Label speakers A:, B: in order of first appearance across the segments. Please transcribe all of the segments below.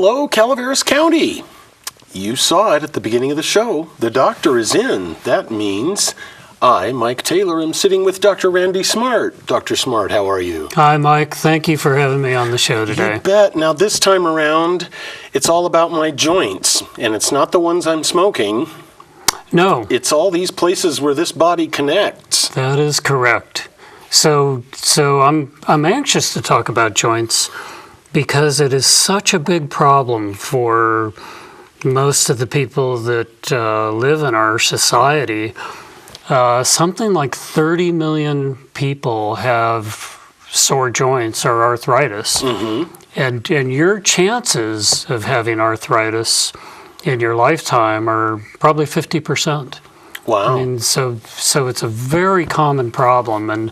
A: Hello, Calaveras County. You saw it at the beginning of the show. The doctor is in. That means I, Mike Taylor, am sitting with Dr. Randy Smart. Dr. Smart, how are you?
B: Hi, Mike. Thank you for having me on the show today.
A: You bet. Now, this time around, it's all about my joints, and it's not the ones I'm smoking.
B: No.
A: It's all these places where this body connects.
B: That is correct. So I'm anxious to talk about joints because it is such a big problem for most of the people that live in our society. Something like 30 million people have sore joints or arthritis. Mm-hmm. And your chances of having arthritis in your lifetime are probably 50%.
A: Wow.
B: I mean, so it's a very common problem. And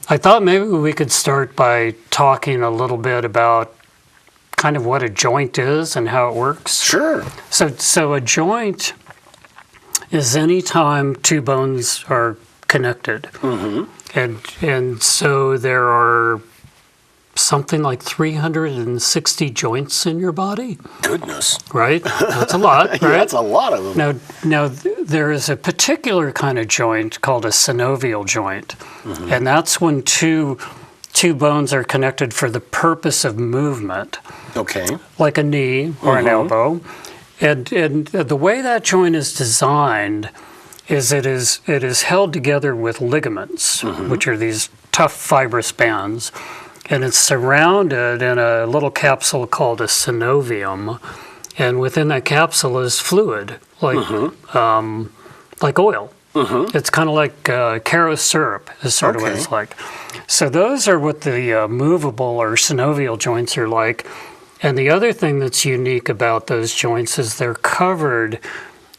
B: I thought maybe we could start by talking a little bit about kind of what a joint is and how it works.
A: Sure.
B: So a joint is any time two bones are connected. Mm-hmm. And so there are something like 360 joints in your body.
A: Goodness.
B: Right? That's a lot, right?
A: Yeah, that's a lot of them.
B: Now there is a particular kind of joint called a synovial joint. Mm-hmm. And that's when two bones are connected for the purpose of movement. Okay. Like a knee or an elbow. And the way that joint is designed is it is held together with ligaments, which are these tough fibrous bands, and it's surrounded in a little capsule called a synovium, and within that capsule is fluid, like oil. It's kind of like Caro syrup is sort of what it's like. So those are what the movable or synovial joints are like. And the other thing that's unique about those joints is they're covered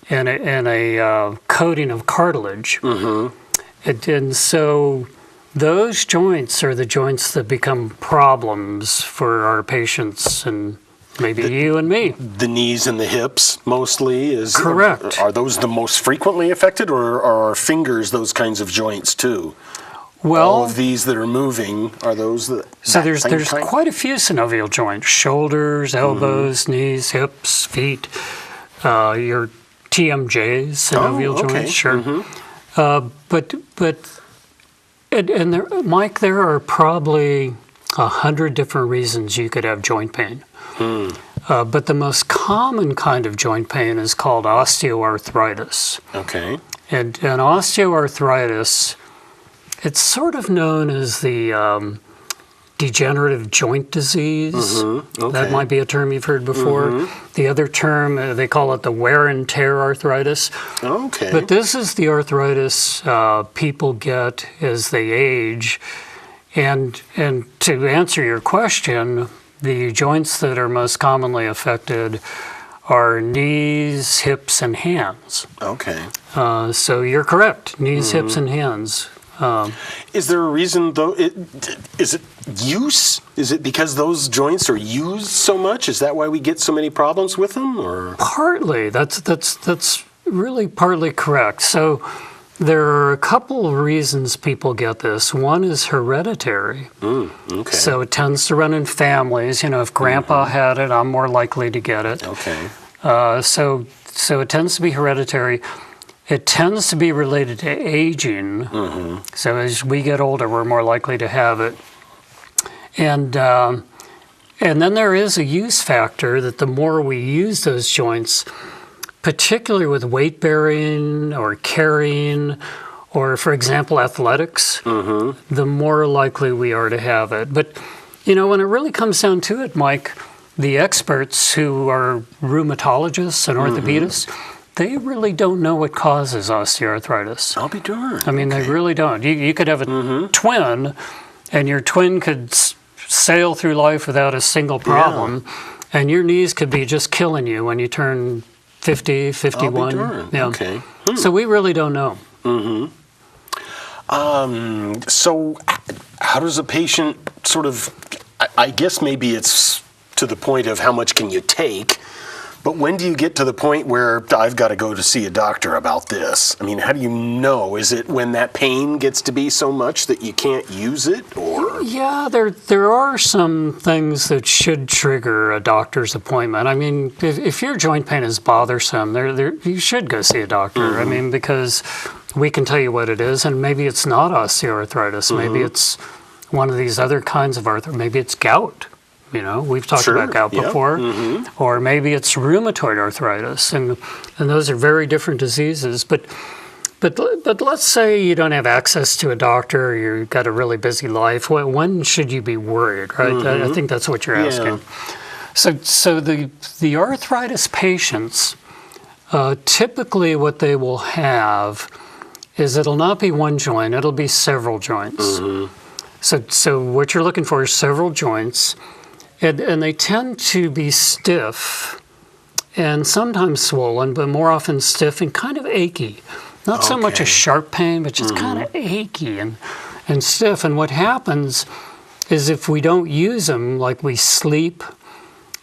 B: in a coating of cartilage. And so those joints are the joints that become problems for our patients and maybe you and me.
A: The knees and the hips mostly is
B: correct.
A: Are those the most frequently affected, or are our fingers those kinds of joints too?
B: Well,
A: all of these that are moving are those that.
B: So there's quite a few synovial joints: shoulders, elbows, knees, hips, feet. Your TMJs, synovial joints, sure. But Mike, there are probably 100 different reasons you could have joint pain. But the most common kind of joint pain is called osteoarthritis. Okay. And osteoarthritis, it's sort of known as the degenerative joint disease. That might be a term you've heard before. The other term, they call it the wear and tear arthritis. Okay. But this is the arthritis people get as they age. And to answer your question, the joints that are most commonly affected are knees, hips, and hands. Okay. So you're correct, knees, hips, and hands.
A: Is there a reason, though? Is it use? Is it because those joints are used so much? Is that why we get so many problems with them? Or
B: partly, that's really partly correct. So there are a couple of reasons people get this. One is hereditary. Okay. So it tends to run in families. You know, if Grandpa had it, I'm more likely to get it. Okay. So it tends to be hereditary. It tends to be related to aging. So as we get older, we're more likely to have it. And then there is a use factor that the more we use those joints, particularly with weight bearing or carrying, or for example, athletics, the more likely we are to have it. But, you know, when it really comes down to it, Mike, the experts who are rheumatologists and orthopedists, they really don't know what causes osteoarthritis.
A: I'll be darned.
B: I mean, they really don't. You could have a twin, and your twin could sail through life without a single problem, and your knees could be just killing you when you turn 50, 51.
A: I'll be darned. Yeah. Okay.
B: So we really don't know.
A: So how does a patient sort of, I guess maybe it's to the point of how much can you take, But when do you get to the point where I've got to go to see a doctor about this? I mean, how do you know? Is it when that pain gets to be so much that you can't use it, or?
B: Yeah, there are some things that should trigger a doctor's appointment. I mean, if your joint pain is bothersome, you should go see a doctor. I mean, because we can tell you what it is, and maybe it's not osteoarthritis. Maybe it's one of these other kinds of arthritis. Maybe it's gout. You know, we've talked about gout before. Or maybe it's rheumatoid arthritis, and those are very different diseases. But let's say you don't have access to a doctor, or you've got a really busy life. When should you be worried, right? I think that's what you're asking. So the arthritis patients, typically what they will have is it'll not be one joint, it'll be several joints. So what you're looking for is several joints. And they tend to be stiff and sometimes swollen, but more often stiff and kind of achy. Not so much a sharp pain, but just kind of achy and stiff. And what happens is if we don't use them, like we sleep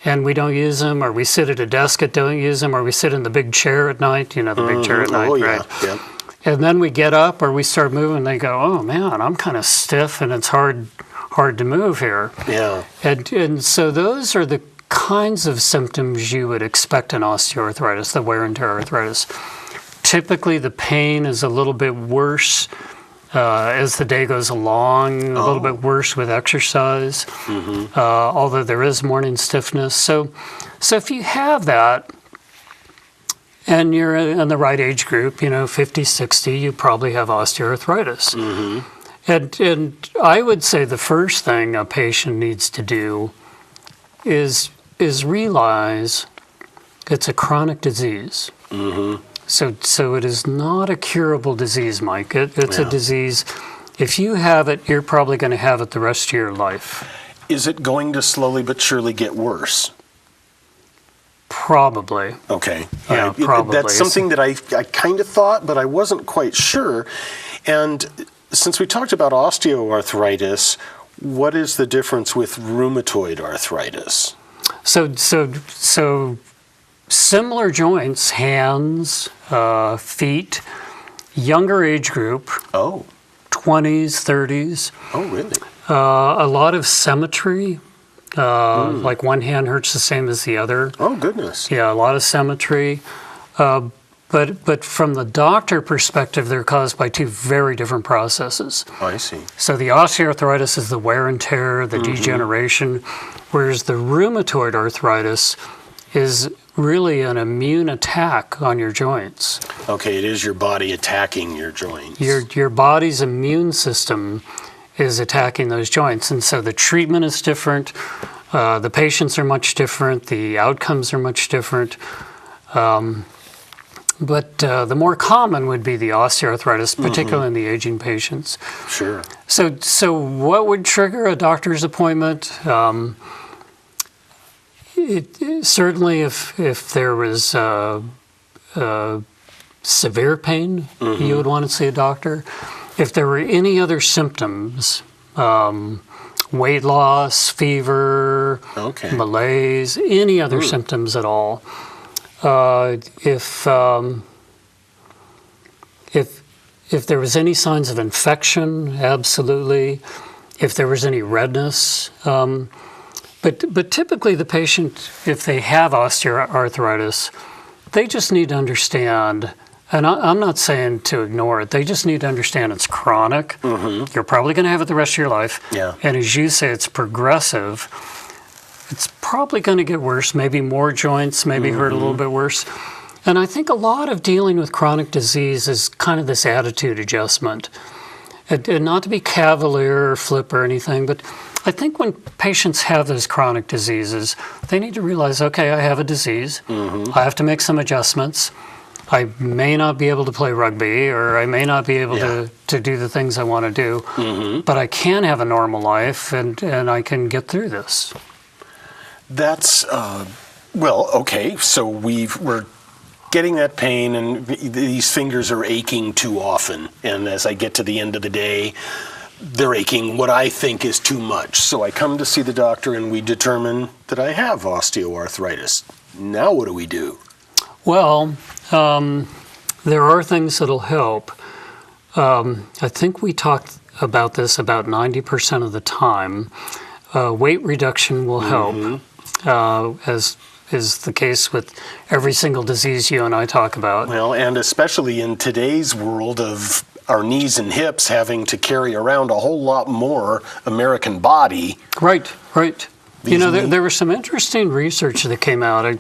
B: and we don't use them, or we sit at a desk and don't use them, or we sit in the big chair at night, you know, the big chair at night, right? Yeah. And then we get up or we start moving, they go, oh man, I'm kind of stiff and it's hard to move here. Yeah. And so those are the kinds of symptoms you would expect in osteoarthritis, the wear and tear arthritis. Typically, the pain is a little bit worse as the day goes along, a little bit worse with exercise, although there is morning stiffness. So if you have that, and you're in the right age group, you know, 50, 60, you probably have osteoarthritis. And I would say the first thing a patient needs to do is realize it's a chronic disease. So it is not a curable disease, Mike. It's a disease. If you have it, you're probably going to have it the rest of your life.
A: Is it going to slowly but surely get worse?
B: Probably.
A: Okay.
B: Yeah, probably.
A: That's something that I kind of thought, but I wasn't quite sure. And since we talked about osteoarthritis, what is the difference with rheumatoid arthritis? So similar joints, hands, feet, younger age group. Oh. 20s, 30s. Oh, really? A lot of symmetry. Like one hand hurts the same as the other. Oh, goodness. Yeah, a lot of symmetry. But from the doctor perspective, they're caused by two very different processes. Oh, I see. So the osteoarthritis is the wear and tear, the degeneration, whereas the rheumatoid arthritis is really an immune attack on your joints. Okay, it is your body attacking your joints. Your body's immune system is attacking those joints, and so the treatment is different. The patients are much different. The outcomes are much different. But the more common would be the osteoarthritis, particularly in the aging patients. Sure. So what would trigger a doctor's appointment? Certainly if there was severe pain, you would want to see a doctor. If there were any other symptoms, weight loss, fever, malaise, any other symptoms at all, if there was any signs of infection, absolutely. If there was any redness, but typically the patient, if they have osteoarthritis, they just need to understand. And I'm not saying to ignore it. They just need to understand it's chronic. You're probably going to have it the rest of your life. Yeah. And as you say, it's progressive. It's probably going to get worse, maybe more joints, maybe hurt a little bit worse. And I think a lot of dealing with chronic disease is kind of this attitude adjustment. And not to be cavalier or flip or anything, but I think when patients have those chronic diseases, they need to realize, okay, I have a disease. I have to make some adjustments. I may not be able to play rugby, or I may not be able to do the things I want to do, but I can have a normal life, and I can get through this. That's, well, okay, so we're getting that pain, and these fingers are aching too often, and as I get to the end of the day,
C: they're aching what I think is too much. So I come to see the doctor and we determine that I have osteoarthritis. Now what do we do?
B: Well, there are things that'll help. I think we talked about this about 90% of the time. Weight reduction will help, as is the case with every single disease you and I talk about.
C: Well, and especially in today's world of our knees and hips having to carry around a whole lot more American body.
B: Right. There was some interesting research that came out. I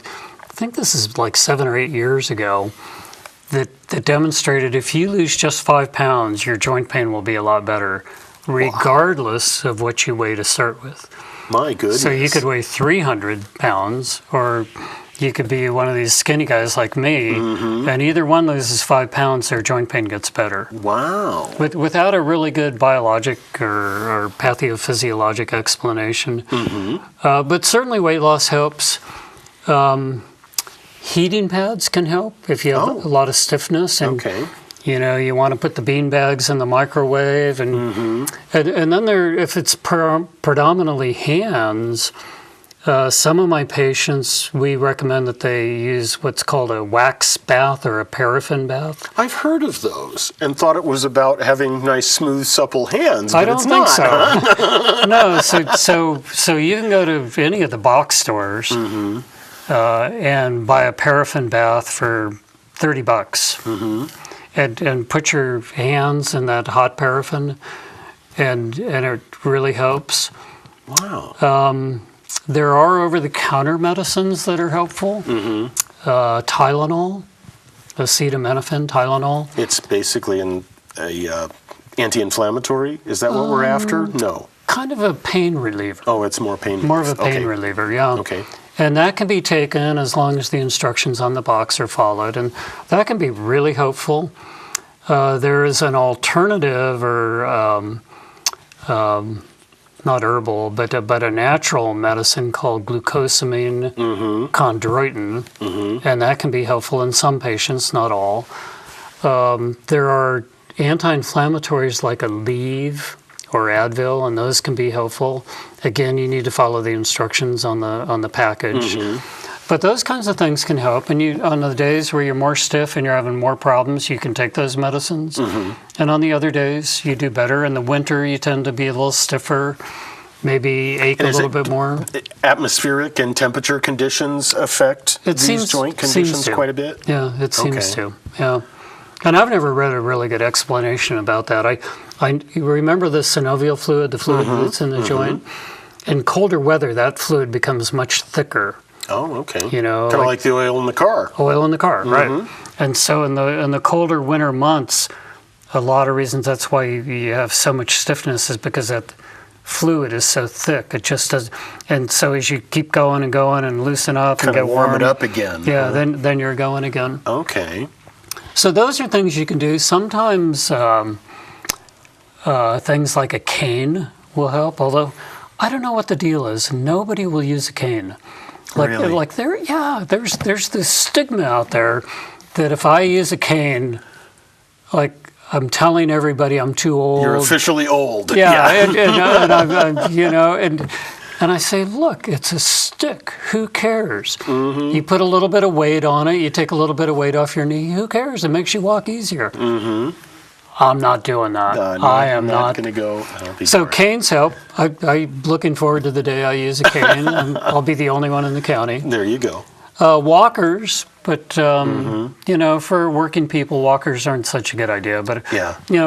B: think this is like 7 or 8 years ago that demonstrated if you lose just 5 pounds, your joint pain will be a lot better, regardless of what you weigh to start with.
C: My goodness.
B: So you could weigh 300 pounds, or you could be one of these skinny guys like me, and either one loses 5 pounds, their joint pain gets better.
C: Wow.
B: Without a really good biologic or pathophysiologic explanation. But certainly weight loss helps. Heating pads can help if you have a lot of stiffness. And, you want to put the bean bags in the microwave. And then if it's predominantly hands, some of my patients, we recommend that they use what's called a wax bath or a paraffin bath.
C: I've heard of those and thought it was about having nice, smooth, supple hands, but
B: I don't
C: it's
B: think
C: not.
B: so. No, so you can go to any of the box stores and buy a paraffin bath for $30. And put your hands in that hot paraffin, and it really helps.
C: Wow.
B: There are over-the-counter medicines that are helpful. Tylenol, acetaminophen, Tylenol.
C: It's basically an anti-inflammatory? Is that what we're after? No.
B: Kind of a pain reliever.
C: Oh, it's more pain relief.
B: More of a pain reliever, yeah.
C: Okay.
B: And that can be taken as long as the instructions on the box are followed, and that can be really helpful. There is an alternative, or not herbal, but a natural medicine called glucosamine chondroitin, and that can be helpful in some patients, not all. There are anti-inflammatories like Aleve or Advil, and those can be helpful. Again, you need to follow the instructions on the package. But those kinds of things can help, and on the days where you're more stiff and you're having more problems, you can take those medicines. And on the other days, you do better. In the winter, you tend to be a little stiffer, maybe ache a little bit more.
C: Atmospheric and temperature conditions affect these joint conditions quite a bit?
B: Yeah, it seems to, yeah. And I've never read a really good explanation about that. I you remember the synovial fluid, the fluid that's in the joint? In colder weather, that fluid becomes much thicker.
C: Oh, okay.
B: Kind
C: of like the oil in the car.
B: Oil in the car, right. And so in the colder winter months, a lot of reasons that's why you have so much stiffness is because that fluid is so thick. It just does. And so as you keep going and loosen up and get warm
C: it up again.
B: Yeah, then you're going again.
C: Okay.
B: So those are things you can do. Sometimes things like a cane will help, although I don't know what the deal is. Nobody will use a cane.
C: Really?
B: There's this stigma out there that if I use a cane, I'm telling everybody I'm too old.
C: You're officially old.
B: Yeah. And I say, look, it's a stick. Who cares? You put a little bit of weight on it. You take a little bit of weight off your knee. Who cares? It makes you walk easier. I'm not doing that. I am not
C: going to go.
B: So canes help. I'm looking forward to the day I use a cane, and I'll be the only one in the county.
C: There you go.
B: Walkers, but for working people, walkers aren't such a good idea. But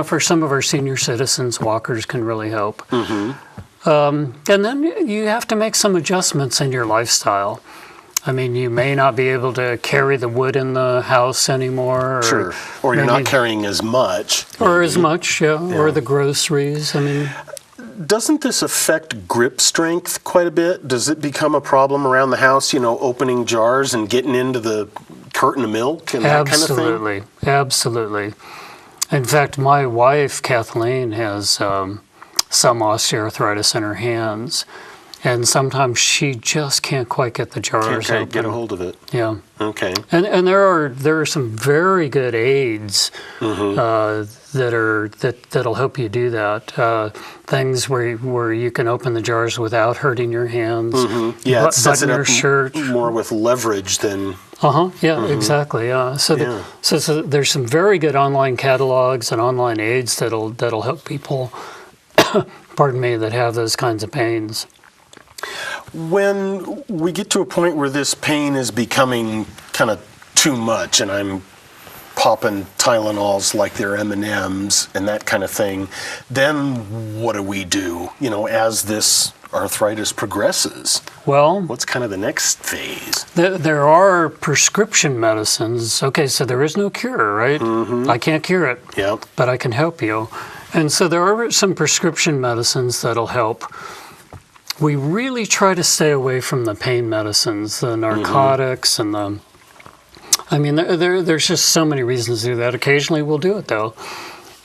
B: for some of our senior citizens, walkers can really help. And then you have to make some adjustments in your lifestyle. I mean, you may not be able to carry the wood in the house anymore.
C: Or you're not carrying as much.
B: Or as much, or the groceries. I mean,
C: doesn't this affect grip strength quite a bit? Does it become a problem around the house, opening jars and getting into the carton of milk and that kind of thing?
B: Absolutely. In fact, my wife, Kathleen, has some osteoarthritis in her hands. and sometimes she just can't quite get the jars
C: Can't
B: open.
C: get a hold of it.
B: Yeah.
C: Okay.
B: And there are some very good aids that'll help you do that. Things where you can open the jars without hurting your hands.
C: Yeah, it sets
B: button
C: it
B: your
C: up
B: shirt.
C: more with leverage than.
B: Yeah, exactly. Yeah. So, so there's some very good online catalogs and online aids that'll help people. Pardon me, that have those kinds of pains.
C: When we get to a point where this pain is becoming kind of too much, and I'm popping Tylenols like they're M&Ms and that kind of thing, then what do we do? As this arthritis progresses.
B: Well,
C: What's kind of the next phase?
B: there are prescription medicines. Okay, so there is no cure, right? I can't cure it,
C: Yep.
B: but I can help you. And so there are some prescription medicines that'll help. We really try to stay away from the pain medicines, the narcotics, and there's just so many reasons to do that. Occasionally we'll do it, though,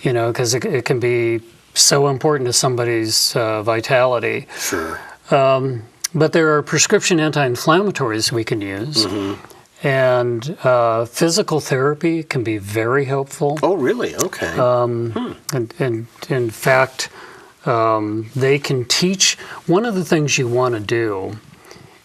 B: because it can be so important to somebody's vitality.
C: Sure.
B: But there are prescription anti-inflammatories we can use. And physical therapy can be very helpful.
C: Oh, really? Okay.
B: And in fact, they can teach. One of the things you want to do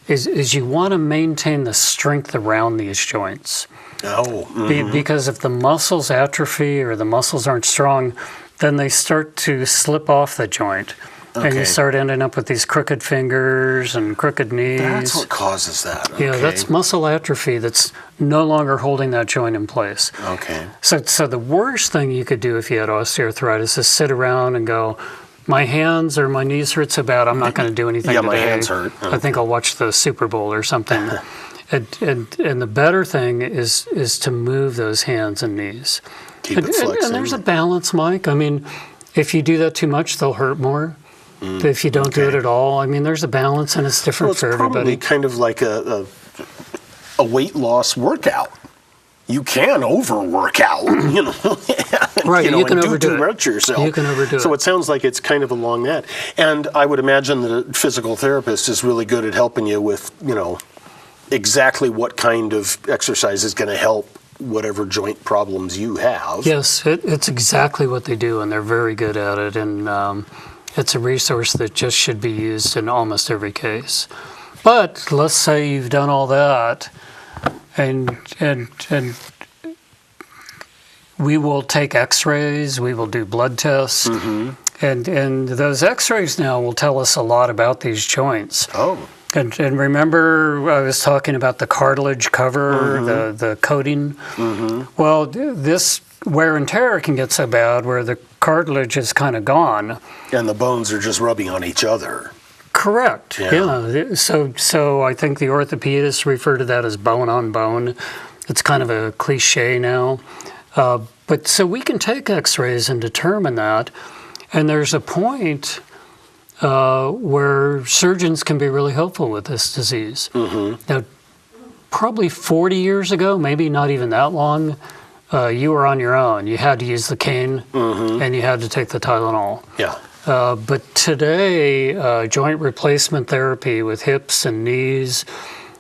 B: is you want to maintain the strength around these joints. Because if the muscles atrophy or the muscles aren't strong, then they start to slip off the joint. And you start ending up with these crooked fingers and crooked knees.
C: That's what causes that. Okay.
B: Yeah, that's muscle atrophy that's no longer holding that joint in place.
C: Okay.
B: So the worst thing you could do if you had osteoarthritis is sit around and go, my hands or my knees hurt so bad, I'm not going to do anything today.
C: My hands hurt.
B: I think I'll watch the Super Bowl or something. and the better thing is to move those hands and knees.
C: Keep it flexing.
B: And there's a balance, Mike. I mean, if you do that too much, they'll hurt more. If you don't do it at all, there's a balance, and it's different for everybody.
C: It's probably kind of like a weight loss workout. You can overwork out,
B: Right, you can
C: and
B: overdo
C: too much yourself.
B: You can overdo it.
C: So it sounds like it's kind of along that. And I would imagine that a physical therapist is really good at helping you with, exactly what kind of exercise is going to help whatever joint problems you have.
B: Yes, it's exactly what they do, and they're very good at it. And it's a resource that just should be used in almost every case. But let's say you've done all that, and we will take X-rays, we will do blood tests, and those X-rays now will tell us a lot about these joints.
C: Oh.
B: And remember, I was talking about the cartilage cover, the coating. Well, this wear and tear can get so bad where the cartilage is kind of gone.
C: And the bones are just rubbing on each other.
B: Correct. Yeah. So I think the orthopedists refer to that as bone on bone. It's kind of a cliche now. But so we can take X-rays and determine that. And there's a point where surgeons can be really helpful with this disease. Now, probably 40 years ago, maybe not even that long, you were on your own. You had to use the cane, and you had to take the Tylenol.
C: Yeah.
B: But today, joint replacement therapy with hips and knees,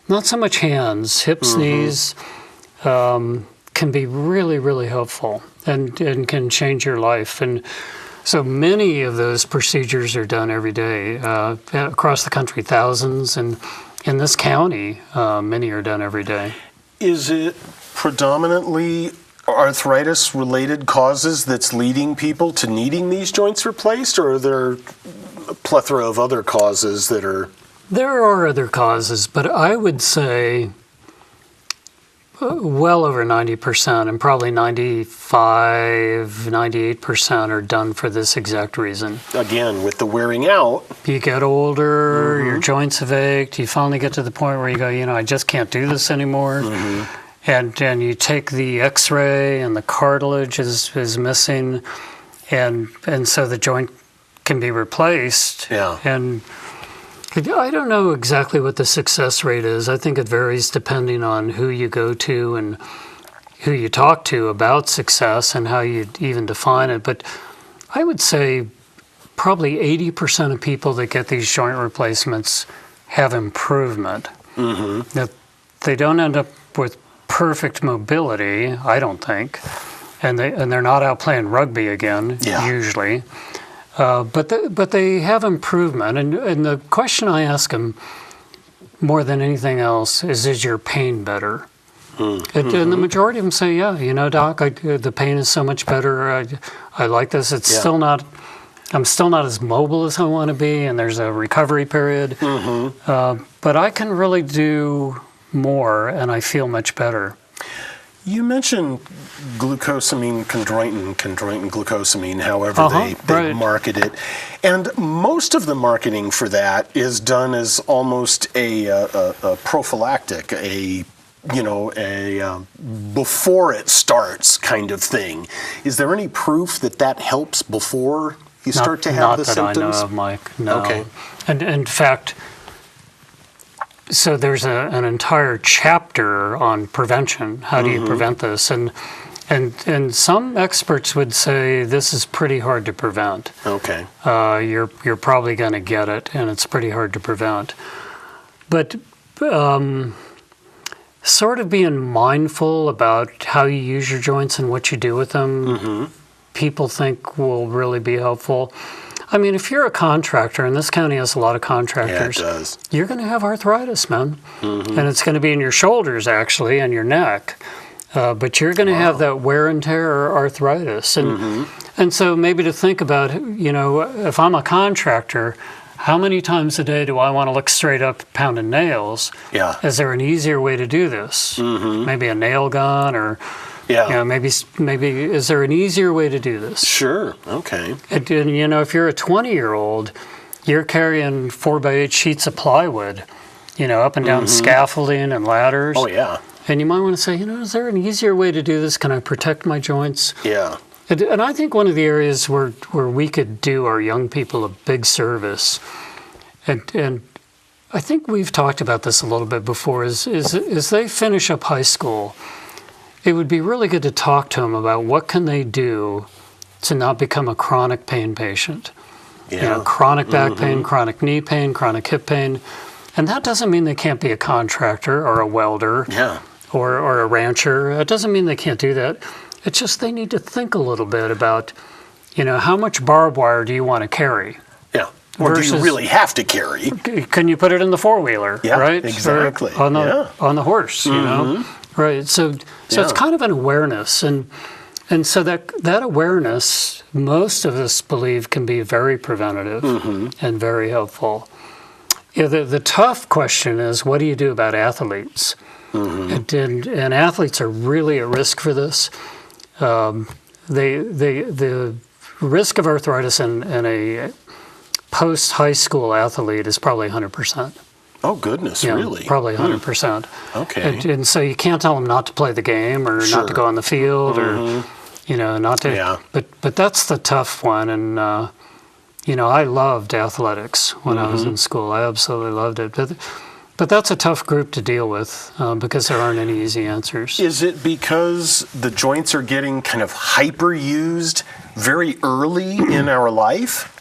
B: not so much hands, hips, knees, can be really, really helpful and can change your life. And so many of those procedures are done every day across the country, thousands, and in this county, many are done every day.
C: Is it predominantly arthritis-related causes that's leading people to needing these joints replaced, or are there a plethora of other causes that are...
B: There are other causes, but I would say well over 90%, and probably 95, 98% are done for this exact reason.
C: Again, with the wearing out.
B: You get older, your joints have ached, you finally get to the point where you go, I just can't do this anymore. And you take the X-ray and the cartilage is missing, and so the joint can be replaced.
C: Yeah.
B: And I don't know exactly what the success rate is. I think it varies depending on who you go to and who you talk to about success and how you even define it. But I would say probably 80% of people that get these joint replacements have improvement. That they don't end up with perfect mobility, I don't think, and they're not out playing rugby again usually. But they have improvement, and the question I ask them more than anything else is your pain better? And the majority of them say, yeah, you know, doc, the pain is so much better. I like this. It's still not. I'm still not as mobile as I want to be, and there's a recovery period. But I can really do more, and I feel much better.
C: You mentioned glucosamine chondroitin glucosamine, however they market it. And most of the marketing for that is done as almost a prophylactic, before it starts kind of thing. Is there any proof that helps before you start to have the symptoms?
B: Not that I know of, Mike. No.
C: Okay.
B: And in fact, so there's an entire chapter on prevention. How do you prevent this? And some experts would say this is pretty hard to prevent.
C: Okay.
B: You're probably going to get it, and it's pretty hard to prevent. But sort of being mindful about how you use your joints and what you do with them, people think will really be helpful. I mean, if you're a contractor, and this county has a lot of contractors, you're going to have arthritis, man. And it's going to be in your shoulders, actually, and your neck. But you're going to have that wear and tear arthritis. And so maybe to think about, you know, if I'm a contractor, how many times a day do I want to look straight up pounding nails? Yeah. Is there an easier way to do this? Maybe a nail gun or... Yeah. You know, maybe is there an easier way to do this?
C: Sure. Okay.
B: And you know, if you're a 20-year-old, you're carrying 4x8 sheets of plywood, you know, up and down scaffolding and ladders.
C: Oh yeah.
B: And you might want to say, you know, is there an easier way to do this? Can I protect my joints?
C: Yeah.
B: And I think one of the areas where we could do our young people a big service, and I think we've talked about this a little bit before, is they finish up high school. It would be really good to talk to them about what can they do to not become a chronic pain patient. Yeah. You know, chronic back pain, chronic knee pain, chronic hip pain. And that doesn't mean they can't be a contractor or a welder or a rancher. It doesn't mean they can't do that. It's just they need to think a little bit about, you know, how much barbed wire do you want to carry?
C: Yeah. Or do you really have to carry?
B: Can you put it in the four-wheeler, right?
C: Exactly.
B: Or on the horse, you know? Right. So it's kind of an awareness. And so that awareness, most of us believe, can be very preventative and very helpful. You know, the tough question is, what do you do about athletes? And athletes are really at risk for this. The risk of arthritis in a post-high school athlete is probably 100%.
C: Oh, goodness, really?
B: Probably 100%.
C: Okay.
B: And so you can't tell them not to play the game or not to go on the field or, you know, not to. Yeah. But that's the tough one. And, you know, I loved athletics when I was in school. I absolutely loved it. But that's a tough group to deal with because there aren't any easy answers.
C: Is it because the joints are getting kind of hyper-used very early in our life?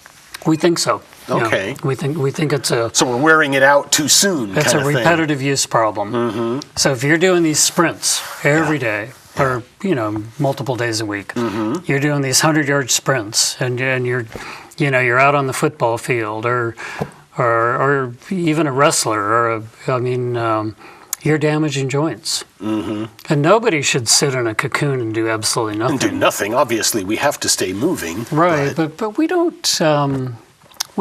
B: We think so.
C: Okay.
B: Yeah, we think it's a...
C: So we're wearing it out too soon.
B: It's a repetitive use problem. So if you're doing these sprints every day, or, you know, multiple days a week, you're doing these 100-yard sprints, and you're out on the football field, or even a wrestler, you're damaging joints. And nobody should sit in a cocoon and do absolutely nothing.
C: And do nothing. Obviously, we have to stay moving.
B: Right, but we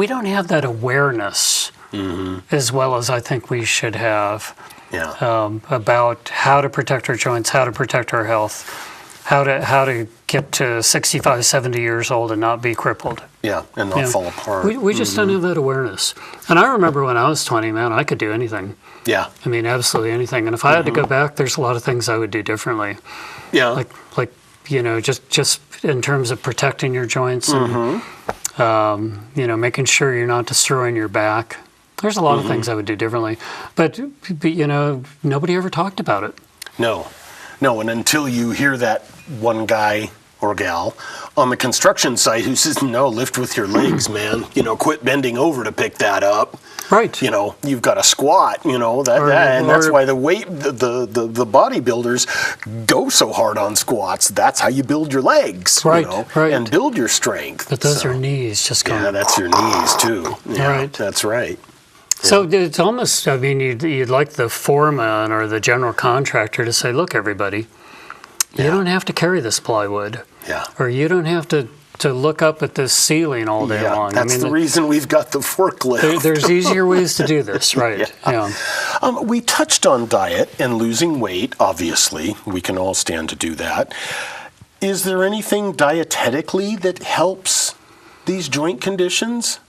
B: don't have that awareness as well as I think we should have about how to protect our joints, how to protect our health, how to get to 65, 70 years old and not be crippled.
C: Yeah, and not fall apart.
B: We just don't have that awareness. And I remember when I was 20, man, I could do anything. Yeah. I mean, absolutely anything. And if I had to go back, there's a lot of things I would do differently. Yeah. Like you know, just in terms of protecting your joints and, you know, making sure you're not destroying your back. There's a lot of things I would do differently. But, you know, nobody ever talked about it.
C: No, and until you hear that one guy or gal on the construction site who says, no, lift with your legs, man. Quit bending over to pick that up.
B: Right.
C: You've got to squat, and that's why the bodybuilders go so hard on squats. That's how you build your legs,
B: right.
C: and build your strength.
B: But those are knees just going.
C: Yeah, that's your knees too. Yeah,
B: right.
C: That's right.
B: So it's almost, you'd like the foreman or the general contractor to say, look, everybody, you don't have to carry this plywood.
C: Yeah.
B: Or you don't have to look up at this ceiling all day long.
C: That's the reason we've got the forklift.
B: There's easier ways to do this, right? Yeah.
C: We touched on diet and losing weight, obviously. We can all stand to do that. Is there anything dietetically that helps these joint conditions?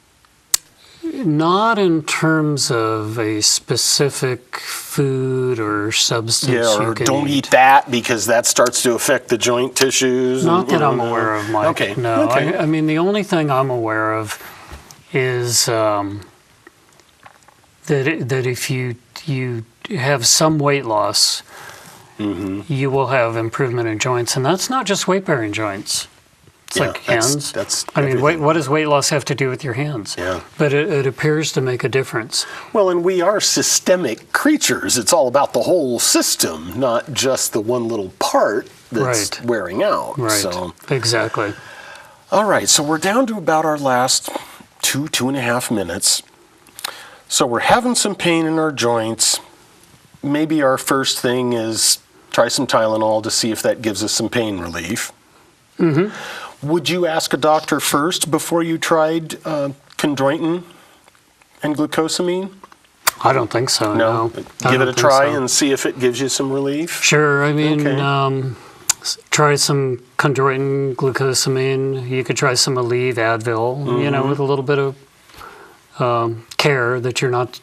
B: Not in terms of a specific food or substance.
C: Yeah, or don't eat that because that starts to affect the joint tissues.
B: Not that I'm aware of, Mike.
C: Okay.
B: No,
C: Okay.
B: the only thing I'm aware of is that if you have some weight loss, you will have improvement in joints, and that's not just weight-bearing joints. It's like hands. What does weight loss have to do with your hands?
C: Yeah.
B: But it appears to make a difference.
C: Well, and we are systemic creatures. It's all about the whole system, not just the one little part that's wearing out.
B: Right.
C: So.
B: Exactly.
C: All right. So we're down to about our last 2.5 minutes. So we're having some pain in our joints. Maybe our first thing is try some Tylenol to see if that gives us some pain relief. Mm-hmm. Would you ask a doctor first before you tried chondroitin and glucosamine?
B: I don't think so. No.
C: Give it a try and see if it gives you some relief.
B: Sure. Try some chondroitin, glucosamine. You could try some Aleve, Advil. With a little bit of care that you're not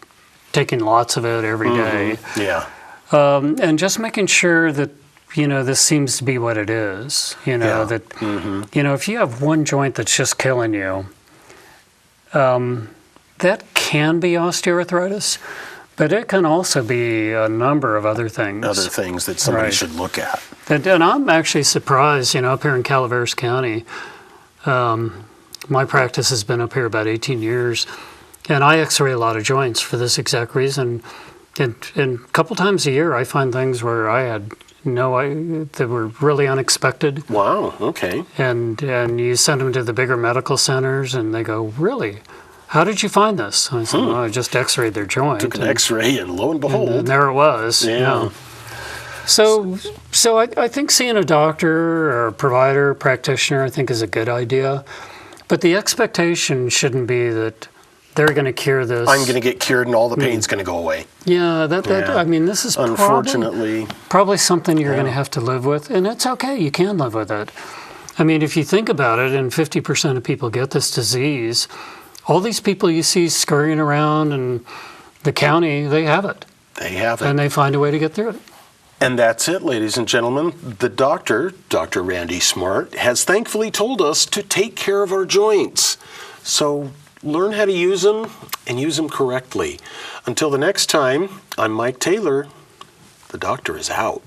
B: taking lots of it every day.
C: Yeah.
B: And just making sure that this seems to be what it is. If you have one joint that's just killing you, that can be osteoarthritis, but it can also be a number of other things.
C: Other things that somebody should look at.
B: And I'm actually surprised, up here in Calaveras County, my practice has been up here about 18 years, and I x-ray a lot of joints for this exact reason. And a couple times a year, I find things where I had that were really unexpected.
C: Wow, okay.
B: And you send them to the bigger medical centers, and they go, really? How did you find this? I said, well, I just x-rayed their joint.
C: Took an x-ray, and lo and behold.
B: And there it was.
C: Yeah.
B: So I think seeing a doctor or a provider, practitioner, I think is a good idea. But the expectation shouldn't be that they're going to cure this.
C: I'm going to get cured and all the pain's going to go away.
B: Yeah, this is
C: unfortunately
B: probably something you're going to have to live with, and it's okay. You can live with it. If you think about it, and 50% of people get this disease, all these people you see scurrying around in the county, they have it.
C: They have it.
B: And they find a way to get through it.
C: And that's it, ladies and gentlemen. The doctor, Dr. Randy Smart, has thankfully told us to take care of our joints. So learn how to use them and use them correctly. Until the next time, I'm Mike Taylor. The doctor is out.